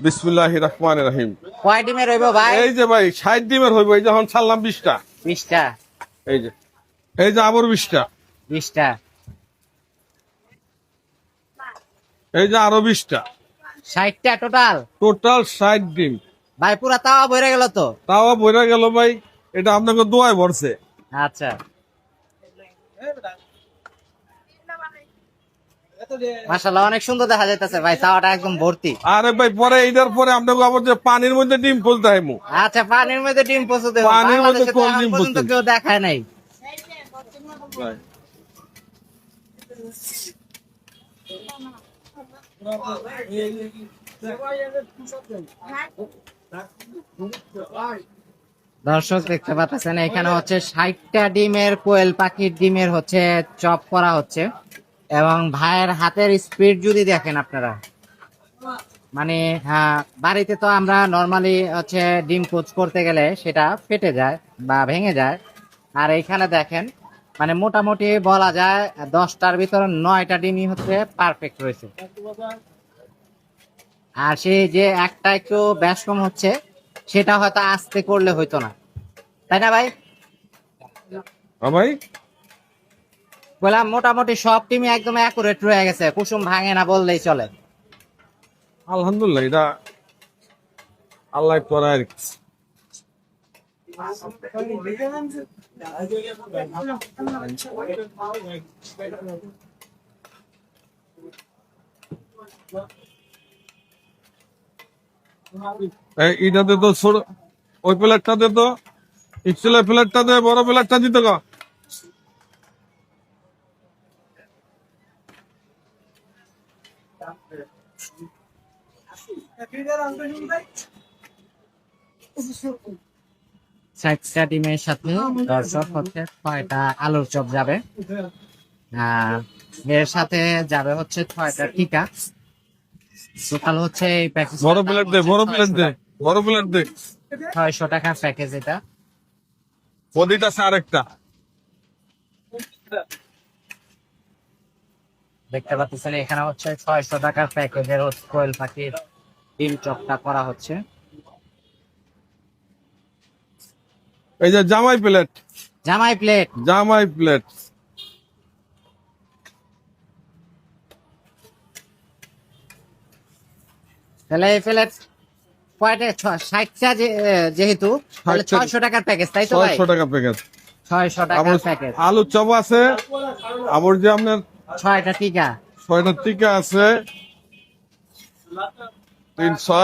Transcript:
বিসমিল্লাহির রহমানির রহিম। কয় ডিমের হইব ভাই? এই যে ভাই 60 ডিমের হইব। এই যখন ছাড়লাম 20টা। 20টা। এই যে আবার 20টা। 20টা। এই যে আরো 20টা। 60টা টোটাল। টোটাল 60 ডিম। ভাই পুরা তাওয়া ভরে গেল তো। তাও বইরা গেল ভাই। এটা আপনাকে দোয়ায় ভরছে। আচ্ছা, মাশাআল্লাহ অনেক সুন্দর দেখা যাইতেছে ভাই, তাওয়াটা একদম ভর্তি। আরে ভাই পরে এইটার পরে আপনাকে আবার যে পানির মধ্যে ডিম ফেলতে হইমু। আচ্ছা, পানির মধ্যে ডিম পৌঁছতে হবে। পানির মধ্যে বাংলাদেশে তো কোন এখন ডিম পর্যন্ত পৌঁছায়? কেউ দেখায় নাই। দর্শক দেখতে পাচ্ছেন এখানে হচ্ছে 60টা ডিমের কোয়েল পাখির ডিমের হচ্ছে চপ করা হচ্ছে, এবং ভাইয়ের হাতের স্পিড যদি দেখেন আপনারা, মানে বাড়িতে তো আমরা নর্মালি হচ্ছে ডিম কোচ করতে গেলে সেটা ফেটে যায় বা ভেঙে যায়, আর এইখানে দেখেন মানে মোটামুটি বলা যায় 10টার ভিতরে 9টা ডিমই হচ্ছে পারফেক্ট রয়েছে। আর সেই যে একটা একটু ব্যাস কম হচ্ছে, সেটা হয়তো আস্তে করলে হইতো না, তাই না ভাই? ভাই বললাম মোটামুটি সব টিমই একদম অ্যাকুরেট রয়ে গেছে, কুসুম ভাঙে না বললেই চলে। আলহামদুলিল্লাহ, এটা আল্লাহ করা আর কি। এটাতে তো ছোট, ওই প্লেটটাতে তো স্টিলের প্লেটটাতে বড় প্লেটটা দিতে গো। চারটা ডিমের সাথে দর্শক হচ্ছে 6টা আলুর চপ যাবে, এর সাথে যাবে হচ্ছে 6টা টিকা। টোটাল হচ্ছে এই প্যাকেজ বড় প্লেট দে, বড় প্লেট দে, বড় প্লেট দে। 600 টাকার প্যাকেজ এটা। বডিটা আছে আরেকটা। দেখতে পাচ্ছেন এখানে হচ্ছে 600 টাকার প্যাকেজের কোয়েল পাখির ডিম চপটা করা হচ্ছে। এই যে জামাই প্লেট, জামাই প্লেট। জামাই প্লেট। তাহলে এই প্লেট কয়টা? 60টা যেহেতু তাহলে 600 টাকার প্যাকেজ, তাই তো ভাই? 600 টাকা প্যাকেজ। 600 টাকার প্যাকেজ। আলু চপ আছে, আবার যে আপনার 6টা টিকা। 6টা টিকা আছে, 3 6